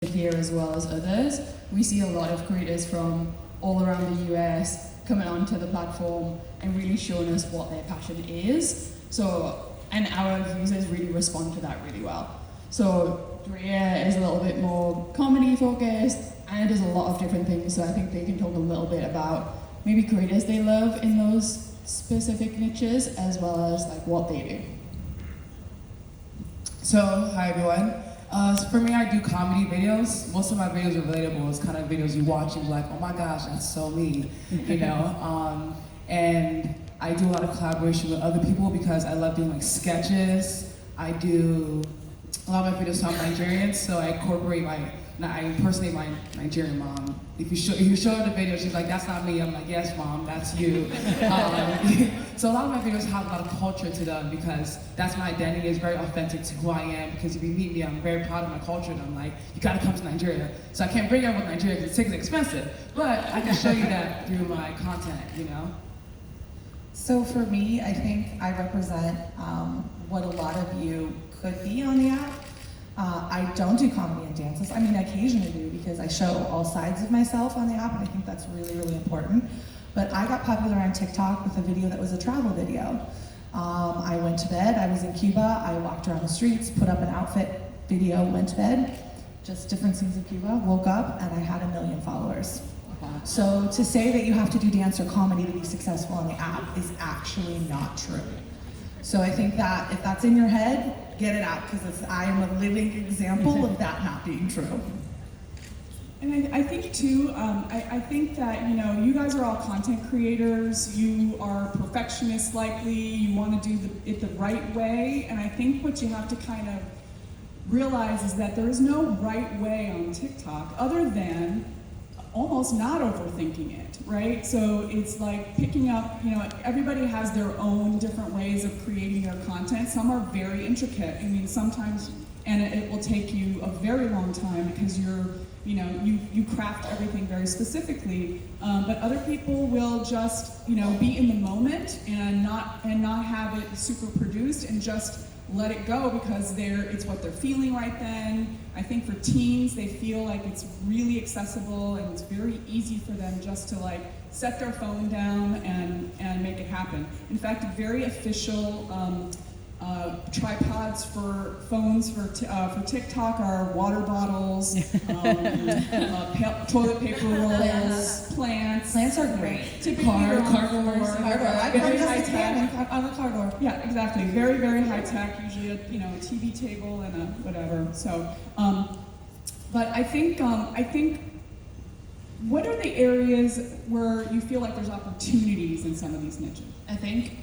here as well as others. We see a lot of creators from all around the US coming onto the platform and really showing us what their passion is. And our users really respond to that really well. So Drea is a little bit more comedy focused and does a lot of different things. So I think they can talk a little bit about maybe creators they love in those specific niches as well as like what they do. So, hi everyone. For me, I do comedy videos. Most of my videos are relatable. It's kind of videos you watch and you're like, oh my gosh, that's so me, you know? And I do a lot of collaboration with other people because I love doing like sketches. I do a lot of my videos. So I'm Nigerian, so I incorporate I impersonate my Nigerian mom. If you show her the video, she's like, that's not me. I'm like, yes, mom, that's you. So a lot of my videos have a lot of culture to them because that's my identity. It's very authentic to who I am. Because if you meet me, I'm very proud of my culture. And I'm like, you gotta come to Nigeria. So I can't bring everyone to Nigeria because it's expensive. But I can show you that through my content, you know? So for me, I think I represent what a lot of you could be on the app. I don't do comedy and dances. I mean, I occasionally do because I show all sides of myself on the app, and I think that's really, really important. But I got popular on TikTok with a video that was a travel video. I went to bed, I was in Cuba, I walked around the streets, put up an outfit video, went to bed, just different scenes of Cuba, woke up, and I had 1 million followers. So to say that you have to do dance or comedy to be successful on the app is actually not true. So I think that if that's in your head, get it out, because I am a living example of that not being true. And I think too, I think that, you know, you guys are all content creators, you are perfectionists likely, you want to do it the right way, and I think what you have to kind of realize is that there is no right way on TikTok other than almost not overthinking it, right? So it's like picking up, you know, everybody has their own different ways of creating their content. Some are very intricate. I mean, sometimes, and it will take you a very long time because you craft everything very specifically. But other people will just, you know, be in the moment and not have it super produced and just let it go because it's what they're feeling right then. I think for teens, they feel like it's really accessible and it's very easy for them just to like set their phone down and make it happen. In fact, very official tripods for phones for TikTok are water bottles, toilet paper rolls, plants. Plants are great. Typically Car door. Very high tech. On a car door. Yeah, exactly. Very, very high tech. Usually, a TV table and a whatever. So, but I think what are the areas where you feel like there's opportunities in some of these niches? I think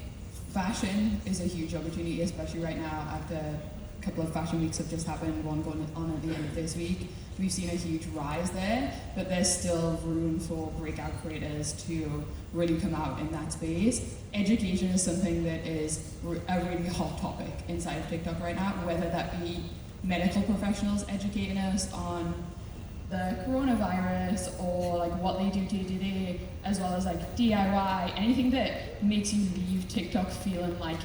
fashion is a huge opportunity, especially right now after a couple of fashion weeks have just happened, one going on at the end of this week. We've seen a huge rise there, but there's still room for breakout creators to really come out in that space. Education is something that is a really hot topic inside of TikTok right now, whether that be medical professionals educating us on the coronavirus or like what they do day to day, as well as like DIY, anything that makes you leave TikTok feeling like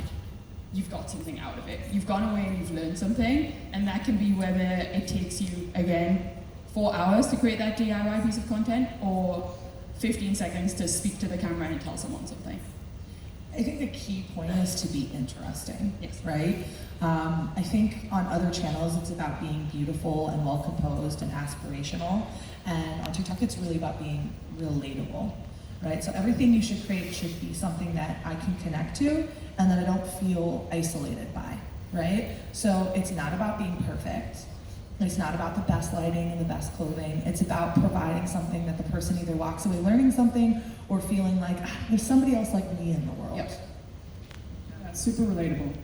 you've got something out of it. You've gone away and you've learned something, and that can be whether it takes you, again, 4 hours to create that DIY piece of content or 15 seconds to speak to the camera and tell someone something. I think the key point is to be interesting, Yes. right? I think on other channels it's about being beautiful and well composed and aspirational, and on TikTok it's really about being relatable, right? So everything you should create should be something that I can connect to and that I don't feel isolated by, right? So it's not about being perfect. It's not about the best lighting and the best clothing. It's about providing something that the person either walks away learning something or feeling like there's somebody else like me in the world. Yep. That's super relatable.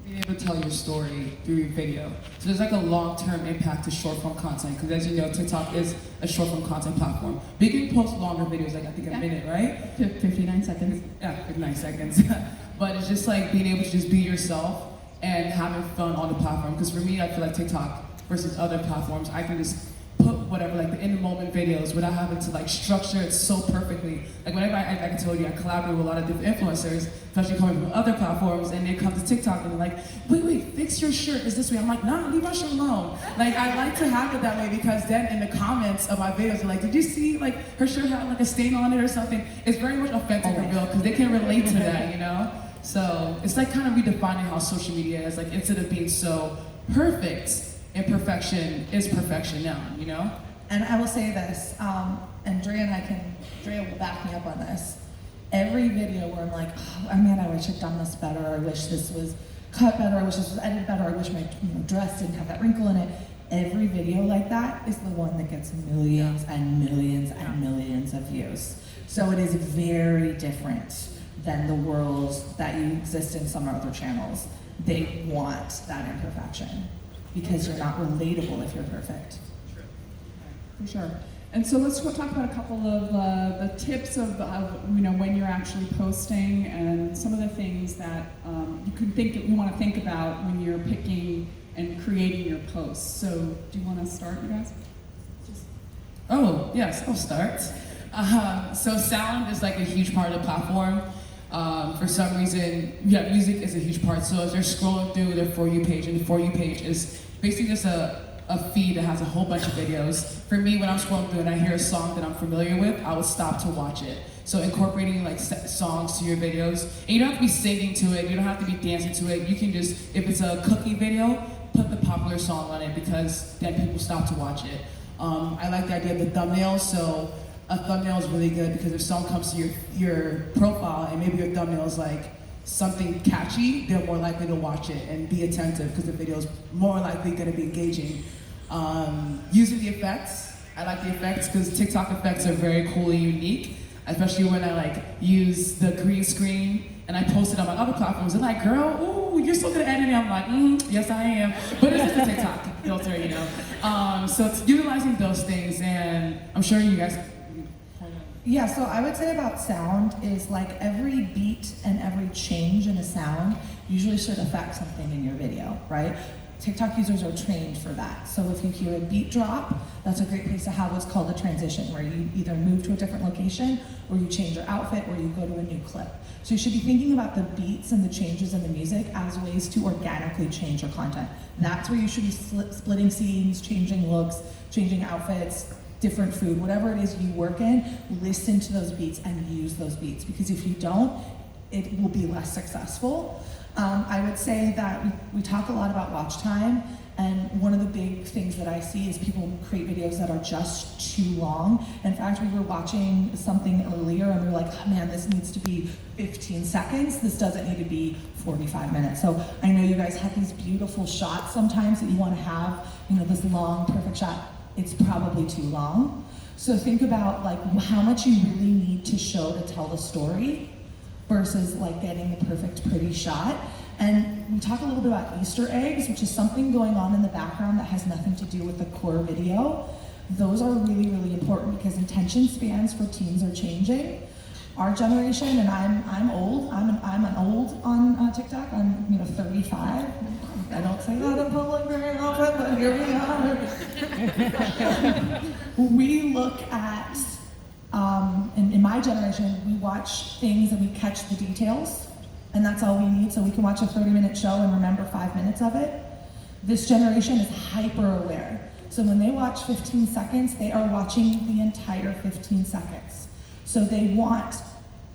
Being able to tell your story through your video. So there's like a long-term impact to short-form content, because as you know, TikTok is a short-form content platform. But you can post longer videos, like I think a minute, right? 59 seconds. Yeah, 59 seconds. But it's just like being able to just be yourself and having fun on the platform. Because for me, I feel like TikTok versus other platforms, I can just put whatever, like the in the moment videos without having to like structure it so perfectly. Like whenever I told you, I collaborate with a lot of different influencers, especially coming from other platforms, and they come to TikTok and they're like, wait, fix your shirt is this way. I'm like, nah, leave my shirt alone. Like I like to have it that way because then in the comments of my videos, they're like, did you see like her shirt had like a stain on it or something? It's very much authentic and real because they can relate to that, you know? So it's like kind of redefining how social media is. Like instead of being so perfect, imperfection is perfection now, you know? And I will say this, and Drea will back me up on this. Every video where I'm like, oh man, I wish I'd done this better, I wish this was cut better, I wish this was edited better, I wish my dress didn't have that wrinkle in it. Every video like that is the one that gets millions and millions and millions of views. So it is very different than the world that you exist in some other channels. They want that imperfection because you're not relatable if you're perfect. For sure. And so let's talk about a couple of the tips of when you're actually posting and some of the things that you want to think about when you're picking and creating your posts. So do you want to start, you guys? Oh, yes, I'll start. So sound is like a huge part of the platform. For some reason, music is a huge part. So as they're scrolling through their For You page, and the For You page is basically just a feed that has a whole bunch of videos. For me, when I'm scrolling through and I hear a song that I'm familiar with, I will stop to watch it. So incorporating like songs to your videos, and you don't have to be singing to it, you don't have to be dancing to it. You can just, if it's a cooking video, put the popular song on it because then people stop to watch it. I like the idea of the thumbnail, so a thumbnail is really good because if someone comes to your profile and maybe your thumbnail is like something catchy, they're more likely to watch it and be attentive because the video is more likely going to be engaging. Using the effects, I like the effects because TikTok effects are very cool and unique, especially when I like use the green screen and I post it on my other platforms. They're like, girl, ooh, you're so good at editing. I'm like, yes I am. But it's just a TikTok filter, you know. So it's utilizing those things, and I'm sure you guys. Yeah, so I would say about sound is like every beat and every change in a sound usually should affect something in your video, right? TikTok users are trained for that. So if you hear a beat drop, that's a great place to have what's called a transition, where you either move to a different location, or you change your outfit, or you go to a new clip. So you should be thinking about the beats and the changes in the music as ways to organically change your content. That's where you should be splitting scenes, changing looks, changing outfits, different food, whatever it is you work in, listen to those beats and use those beats, because if you don't, it will be less successful. I would say that we talk a lot about watch time, and one of the big things that I see is people create videos that are just too long. In fact, we were watching something earlier and we were like, oh man, this needs to be 15 seconds. This doesn't need to be 45 minutes. So I know you guys have these beautiful shots sometimes that you want to have, this long, perfect shot. It's probably too long. So think about like how much you really need to show to tell the story versus like getting the perfect pretty shot. And we talk a little bit about Easter eggs, which is something going on in the background that has nothing to do with the core video. Those are really, really important because attention spans for teens are changing. Our generation, and I'm old. I'm an old on TikTok. I'm 35. I don't say that in public very often, but here we are. We look at, in my generation, we watch things and we catch the details, and that's all we need. So we can watch a 30-minute show and remember 5 minutes of it. This generation is hyper aware. So when they watch 15 seconds, they are watching the entire 15 seconds. So they want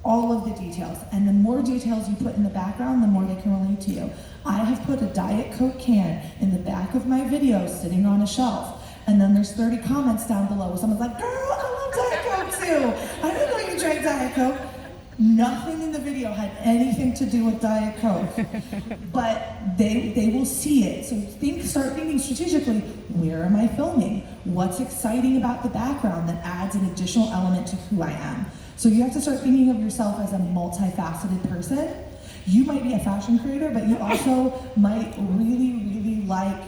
all of the details, and the more details you put in the background, the more they can relate to you. I have put a Diet Coke can in the back of my video sitting on a shelf, and then there's 30 comments down below where someone's like, girl, I love Diet Coke too. I didn't know you drank Diet Coke. Nothing in the video had anything to do with Diet Coke, but they will see it. So start thinking strategically, where am I filming? What's exciting about the background that adds an additional element to who I am? So you have to start thinking of yourself as a multifaceted person. You might be a fashion creator, but you also might really, really like,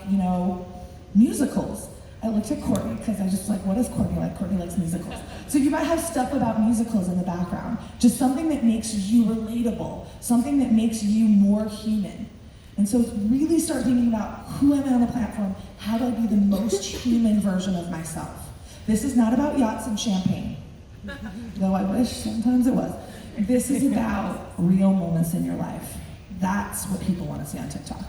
musicals. I looked at Courtney because I was just like, what does Courtney like? Courtney likes musicals. So you might have stuff about musicals in the background, just something that makes you relatable, something that makes you more human. And so really start thinking about who am I on the platform? How do I be the most human version of myself? This is not about yachts and champagne, though I wish sometimes it was. This is about real moments in your life. That's what people want to see on TikTok.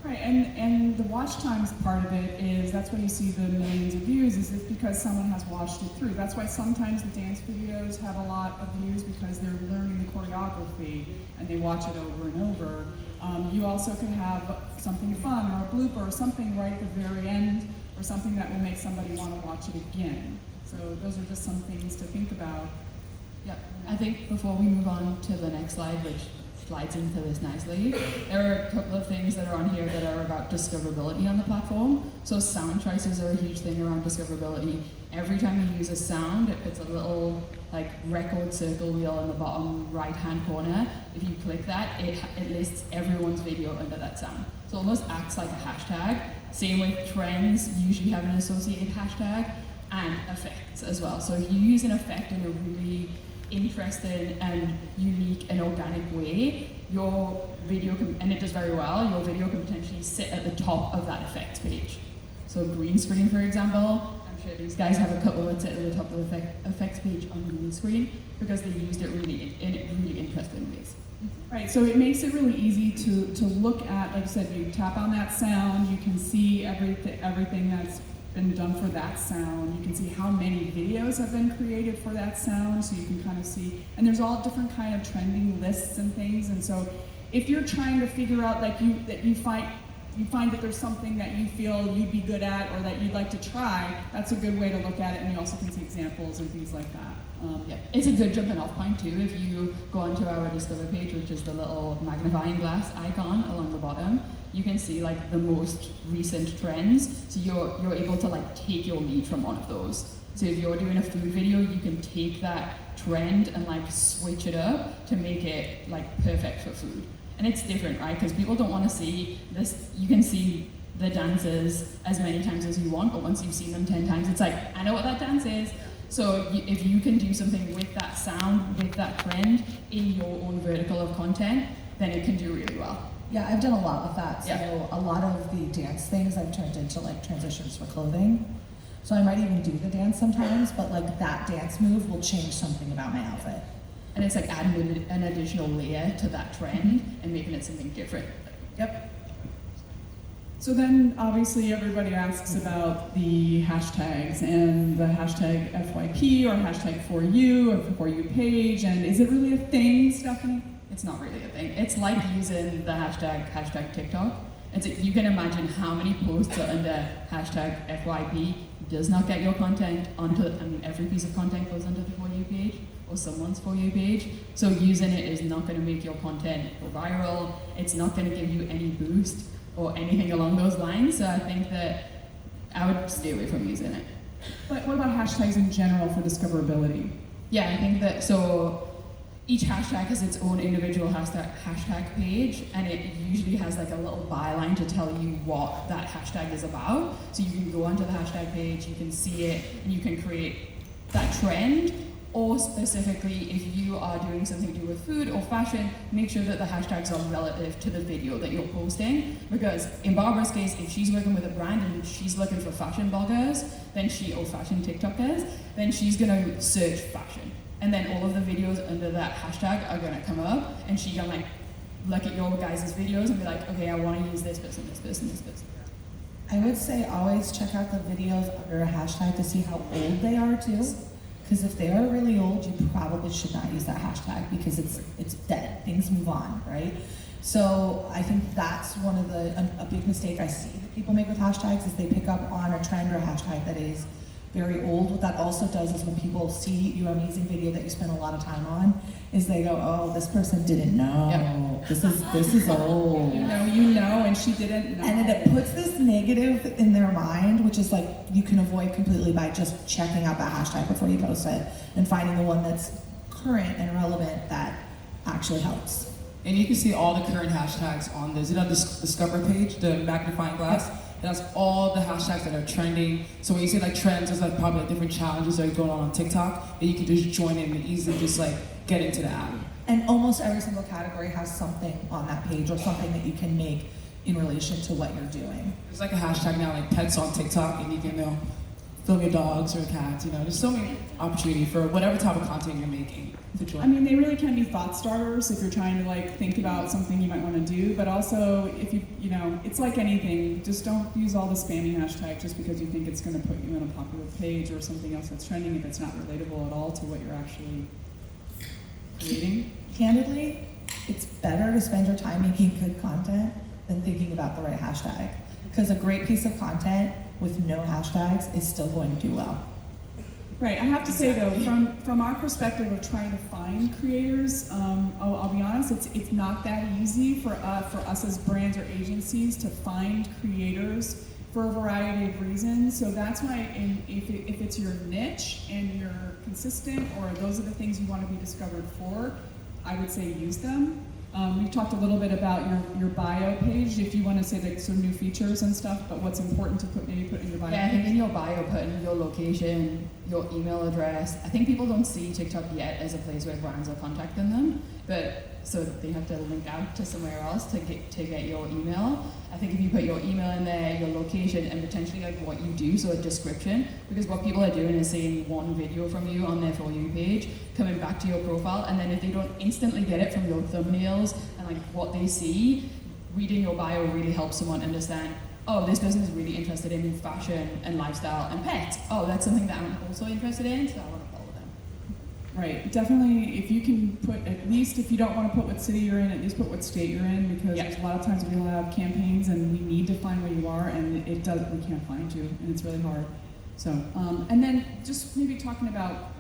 Right, and the watch times part of it is, that's when you see the millions of views, is it's because someone has watched it through. That's why sometimes the dance videos have a lot of views, because they're learning the choreography and they watch it over and over. You also can have something fun or a blooper or something right at the very end, or something that will make somebody want to watch it again. So those are just some things to think about. Yeah, I think before we move on to the next slide, which slides into this nicely, there are a couple of things that are on here that are about discoverability on the platform. So sound choices are a huge thing around discoverability. Every time you use a sound, it puts a little like record circle wheel in the bottom right hand corner. If you click that, it lists everyone's video under that sound. So it almost acts like a hashtag. Same with trends, usually have an associated hashtag, and effects as well. So if you use an effect in a really interesting and unique and organic way, your video can, and it does very well, your video can potentially sit at the top of that effects page. So green screen, for example, I'm sure these guys have a couple that sit at the top of the effects page on green screen because they used it really in really interesting ways. Right, so it makes it really easy to look at, like I said, you tap on that sound, you can see everything that's been done for that sound. You can see how many videos have been created for that sound, so you can kind of see, and there's all different kind of trending lists and things, and so if you're trying to figure out, like you find that there's something that you feel you'd be good at or that you'd like to try, that's a good way to look at it, and you also can see examples and things like that. Yeah, it's a good jumping off point too. If you go onto our Discover page, which is the little magnifying glass icon along the bottom, you can see like the most recent trends. So you're able to like take your lead from one of those. So if you're doing a food video, you can take that trend and like switch it up to make it like perfect for food. And it's different, right? Because people don't want to see this. You can see the dances as many times as you want, but once you've seen them 10 times, it's like, I know what that dance is. So if you can do something with that sound, with that trend in your own vertical of content, then it can do really well. Yeah, I've done a lot with that. So Yeah. a lot of the dance things I've turned into like transitions for clothing. So I might even do the dance sometimes, but like that dance move will change something about my outfit. And it's like adding an additional layer to that trend and making it something different. Yep. So then obviously everybody asks about the hashtags and the hashtag FYP or hashtag for you or for you page, and is it really a thing, Stephanie? It's not really a thing. It's like using the hashtag TikTok. You can imagine how many posts are under hashtag FYP does not get your content onto, every piece of content goes onto the For You page or someone's For You page. So using it is not going to make your content go viral. It's not going to give you any boost or anything along those lines. So I think that I would stay away from using it. But what about hashtags in general for discoverability? Yeah, I think that, so each hashtag has its own individual hashtag page, and it usually has like a little byline to tell you what that hashtag is about. So you can go onto the hashtag page, you can see it, and you can create that trend. Or specifically, if you are doing something to do with food or fashion, make sure that the hashtags are relative to the video that you're posting. Because in Barbara's case, if she's working with a brand and she's looking for fashion bloggers, or fashion TikTokers, then she's gonna search fashion. And then all of the videos under that hashtag are gonna come up, and she can like look at your guys' videos and be like, okay, I wanna use this person, this person, this person. I would say always check out the videos under a hashtag to see how old they are too. Because if they are really old, you probably should not use that hashtag because it's dead. Things move on, right? So I think that's one of a big mistake I see that people make with hashtags is they pick up on a trend or a hashtag that is very old. What that also does is when people see your amazing video that you spend a lot of time on, is they go, oh, this person didn't know. Yep. This is old. You know, and she didn't know. And it puts this negative in their mind, which is like you can avoid completely by just checking out that hashtag before you post it and finding the one that's current and relevant that actually helps. And you can see all the current hashtags on this. Discover page, the magnifying glass. It has all the hashtags that are trending. So when you say like trends, there's like probably like different challenges that are going on TikTok, and you can just join in and easily just like get into the app. And almost every single category has something on that page or something that you can make in relation to what you're doing. There's like a hashtag now like pets on TikTok, and you can film your dogs or cats, there's so many opportunity for whatever type of content you're making to join. I mean, they really can be thought starters if you're trying to like think about something you might want to do, but also if you know, it's like anything, just don't use all the spammy hashtags just because you think it's going to put you on a popular page or something else that's trending if it's not relatable at all to what you're actually creating. Candidly, it's better to spend your time making good content than thinking about the right hashtag. Because a great piece of content with no hashtags is still going to do well. Right, I have to say though, from our perspective of trying to find creators, I'll be honest, it's not that easy for us as brands or agencies to find creators for a variety of reasons. So that's why if it's your niche and you're consistent, or those are the things you want to be discovered for, I would say use them. We've talked a little bit about your bio page, if you want to say like some new features and stuff, but what's important to put in your bio Yeah, I page. think in your bio, put in your location, your email address. I think people don't see TikTok yet as a place where brands are contacting them, but so they have to link out to somewhere else to get your email. I think if you put your email in there, your location, and potentially like what you do, so a description, because what people are doing is seeing one video from you on their For You page, coming back to your profile, and then if they don't instantly get it from your thumbnails and like what they see, reading your bio really helps someone understand, oh, this person is really interested in fashion and lifestyle and pets. Oh, that's something that I'm also interested in, so I want to follow them. Right, definitely, if you can put, at least if you don't want to put what city you're in, at least put what state you're in, because Yeah. there's a lot of times we have campaigns and we need to find where you are, and we can't find you, and it's really hard. So, and then just maybe talking about,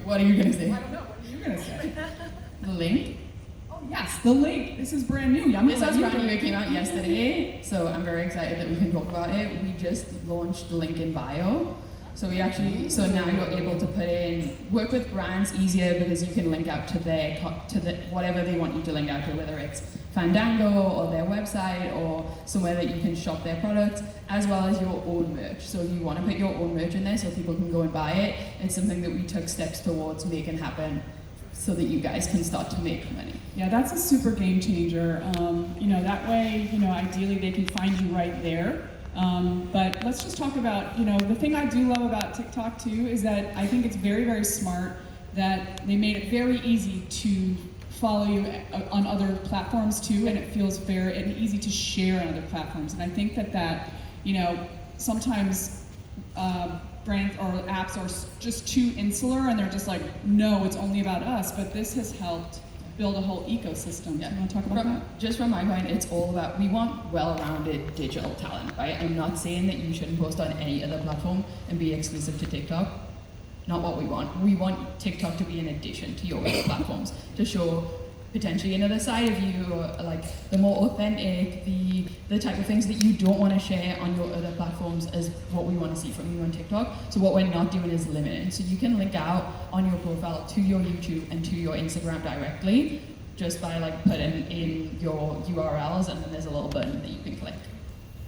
What are you going to say? I don't know, what are you going to say? The link? Oh yes, the link, this is brand new. This is brand new, it came out yesterday, so I'm very excited that we can talk about it. We just launched the link in bio. So now you're able to put in, work with brands easier because you can link out to whatever they want you to link out to, whether it's Fandango or their website or somewhere that you can shop their products, as well as your own merch. So if you want to put your own merch in there so people can go and buy it, it's something that we took steps towards making happen so that you guys can start to make money. Yeah, that's a super game changer. That way, ideally they can find you right there. But let's just talk about, the thing I do love about TikTok too is that I think it's very, very smart that they made it very easy to follow you on other platforms too, and it feels very easy to share on other platforms. And I think that sometimes brands or apps are just too insular and they're just like, no, it's only about us. But this has helped build a whole ecosystem. Yeah. You want to talk about that? Just from my point, it's all about, we want well-rounded digital talent, right? I'm not saying that you shouldn't post on any other platform and be exclusive to TikTok. Not what we want. We want TikTok to be an addition to your other platforms, to show potentially another side of you, like the more authentic, the type of things that you don't want to share on your other platforms is what we want to see from you on TikTok. So what we're not doing is limiting. So you can link out on your profile to your YouTube and to your Instagram directly, just by like putting in your URLs, and then there's a little button that you can click.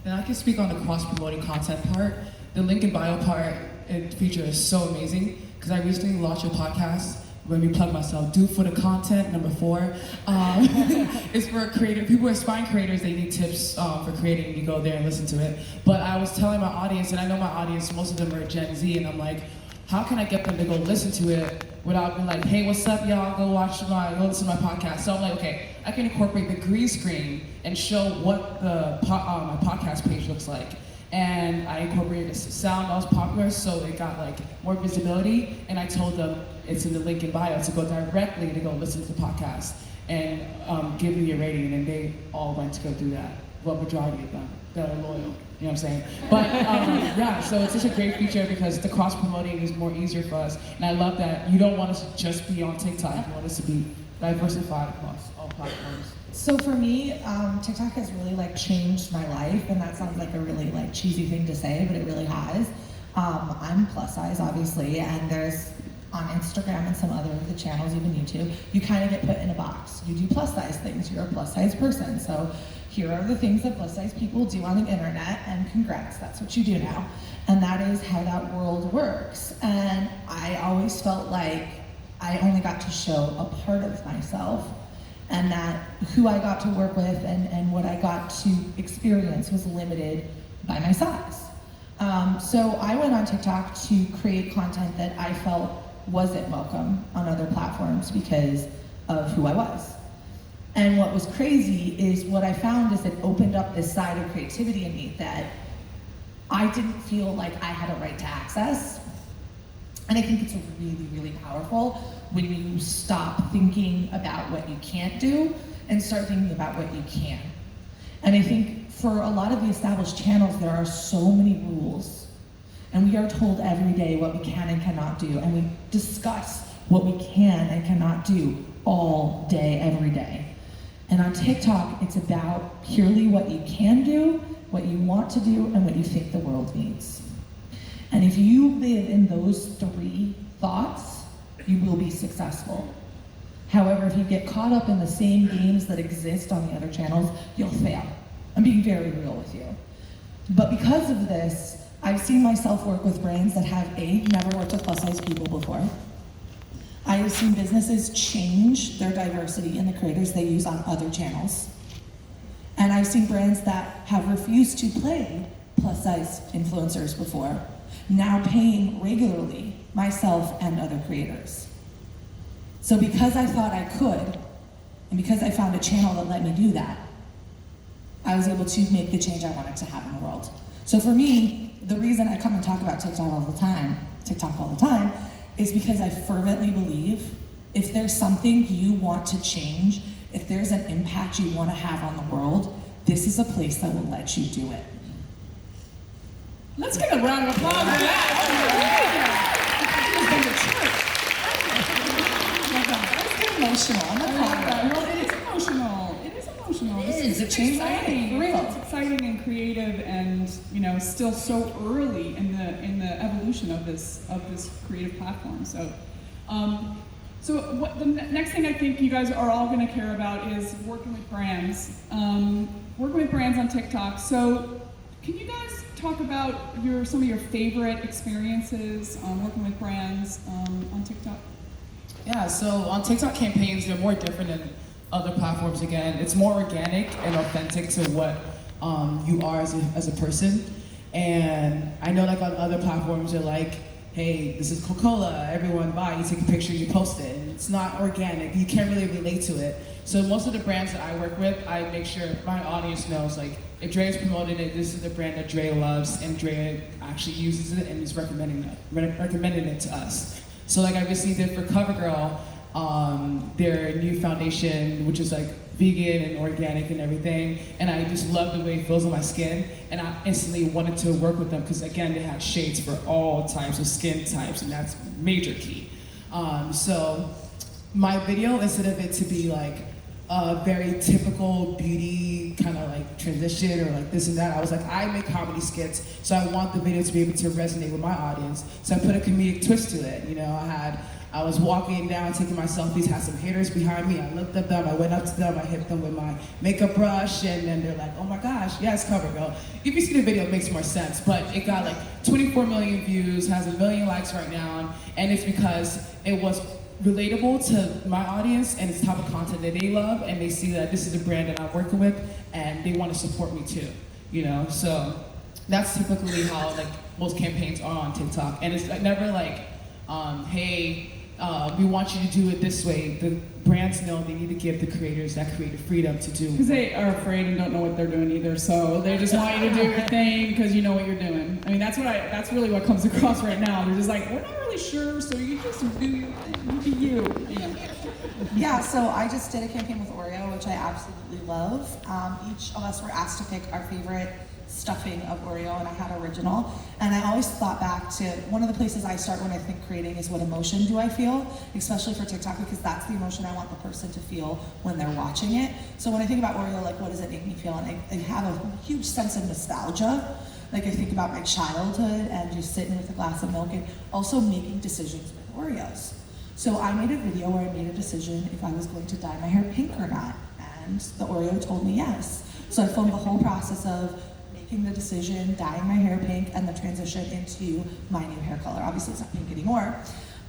And I can speak on the cross-promoting content part. The link in bio part and feature is so amazing because I recently launched a podcast. Let me plug myself. Do for the content. Number 4 is for creative people, aspiring creators. They need tips for creating. You go there and listen to it. But I was telling my audience, and I know my audience, most of them are Gen Z, and I'm like, how can I get them to go listen to it without being like, hey, what's up, y'all? Go listen to my podcast. So I'm like, okay, I can incorporate the green screen and show what the my podcast page looks like. And I incorporated a sound that was popular, so it got like more visibility. And I told them it's in the link in bio to go directly to go listen to the podcast and give me a rating. And then they all went to go do that. Well, majority of them that are loyal. You know what I'm saying? But yeah, so it's such a great feature because the cross promoting is more easier for us. And I love that you don't want us to just be on TikTok. You want us to be diversified across all platforms. So for me, TikTok has really like changed my life, and that sounds like a really like cheesy thing to say, but it really has. I'm plus size, obviously, and there's on Instagram and some other of the channels, even YouTube, you kind of get put in a box. You do plus size things. You're a plus size person. So here are the things that plus size people do on the internet, and congrats, that's what you do now. And that is how that world works. And I always felt like I only got to show a part of myself, and that who I got to work with and what I got to experience was limited by my size. So I went on TikTok to create content that I felt wasn't welcome on other platforms because of who I was. And what was crazy is what I found is it opened up this side of creativity in me that I didn't feel like I had a right to access. And I think it's really, really powerful when you stop thinking about what you can't do and start thinking about what you can. And I think for a lot of the established channels, there are so many rules. And we are told every day what we can and cannot do. And we discuss what we can and cannot do all day, every day. And on TikTok, it's about purely what you can do, what you want to do, and what you think the world needs. And if you live in those three thoughts, you will be successful. However, if you get caught up in the same games that exist on the other channels, you'll fail. I'm being very real with you. But because of this, I've seen myself work with brands that have never worked with plus-size people before. I have seen businesses change their diversity in the creators they use on other channels. And I've seen brands that have refused to play plus-size influencers before, now paying regularly myself and other creators. So because I thought I could, and because I found a channel that let me do that, I was able to make the change I wanted to have in the world. So for me, the reason I come and talk about TikTok all the time, is because I fervently believe if there's something you want to change, if there's an impact you want to have on the world, this is a place that will let you do it. Let's get a round of applause for that. Let's get emotional. I'm not I love that. proud. Well, it is emotional. It is emotional. It is. It changed my life, exciting. for real. It's exciting and creative, and still so early in the evolution of this creative platform. So, what the next thing I think you guys are all going to care about is working with brands. Working with brands on TikTok. So, can you guys talk about some of your favorite experiences working with brands on TikTok? Yeah, so on TikTok campaigns, they're more different than other platforms. Again, it's more organic and authentic to what you are as a person. And I know like on other platforms, they're like, hey, this is Coca-Cola, everyone buy, you take a picture, you post it. And it's not organic, you can't really relate to it. So most of the brands that I work with, I make sure my audience knows, like, if Dre is promoting it, this is the brand that Dre loves, and Dre actually uses it and is recommending it to us. So like I recently did for CoverGirl, their new foundation, which is like vegan and organic and everything, and I just love the way it feels on my skin, and I instantly wanted to work with them because again, they have shades for all types of skin types, and that's major key. So my video, instead of it to be like a very typical beauty kind of like transition or like this and that, I was like, I make comedy skits, so I want the video to be able to resonate with my audience. So I put a comedic twist to it. I was walking down, taking my selfies, had some haters behind me. I looked at them, I went up to them, I hit them with my makeup brush, and then they're like, oh my gosh, yes, CoverGirl. If you see the video, it makes more sense, but it got like 24 million views, has 1 million likes right now, and it's because it was relatable to my audience, and it's the type of content that they love, and they see that this is the brand that I'm working with, and they want to support me too, So that's typically how like most campaigns are on TikTok, and it's never like, hey, we want you to do it this way. The brands know they need to give the creators that creative freedom to do. Because they are afraid and don't know what they're doing either, so they just want you to do your thing because you know what you're doing. I mean, that's really what comes across right now. They're just like, we're not really sure, so you just do your thing, be you. Yeah, so I just did a campaign with Oreo, which I absolutely love. Each of us were asked to pick our favorite stuffing of Oreo, and I had original. And I always thought back to one of the places I start when I think creating is what emotion do I feel, especially for TikTok, because that's the emotion I want the person to feel when they're watching it. So when I think about Oreo, like, what does it make me feel? And I have a huge sense of nostalgia. Like, I think about my childhood and just sitting with a glass of milk and also making decisions with Oreos. So I made a video where I made a decision if I was going to dye my hair pink or not, and the Oreo told me yes. So I filmed the whole process of making the decision, dyeing my hair pink, and the transition into my new hair color. Obviously it's not pink anymore.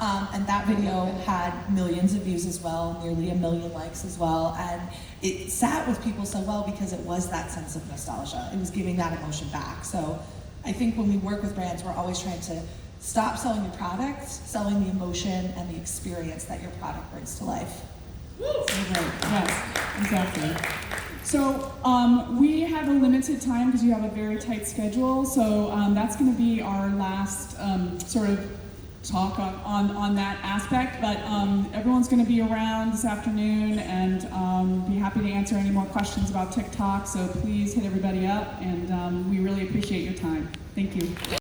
And that video had millions of views as well, nearly 1 million likes as well. And it sat with people so well because it was that sense of nostalgia. It was giving that emotion back. So I think when we work with brands, we're always trying to stop selling your product, selling the emotion and the experience that your product brings to life. Right. Yes, exactly. So we have a limited time because you have a very tight schedule. So that's going to be our last sort of talk on that aspect. But everyone's going to be around this afternoon and be happy to answer any more questions about TikTok. So please hit everybody up, and we really appreciate your time. Thank you.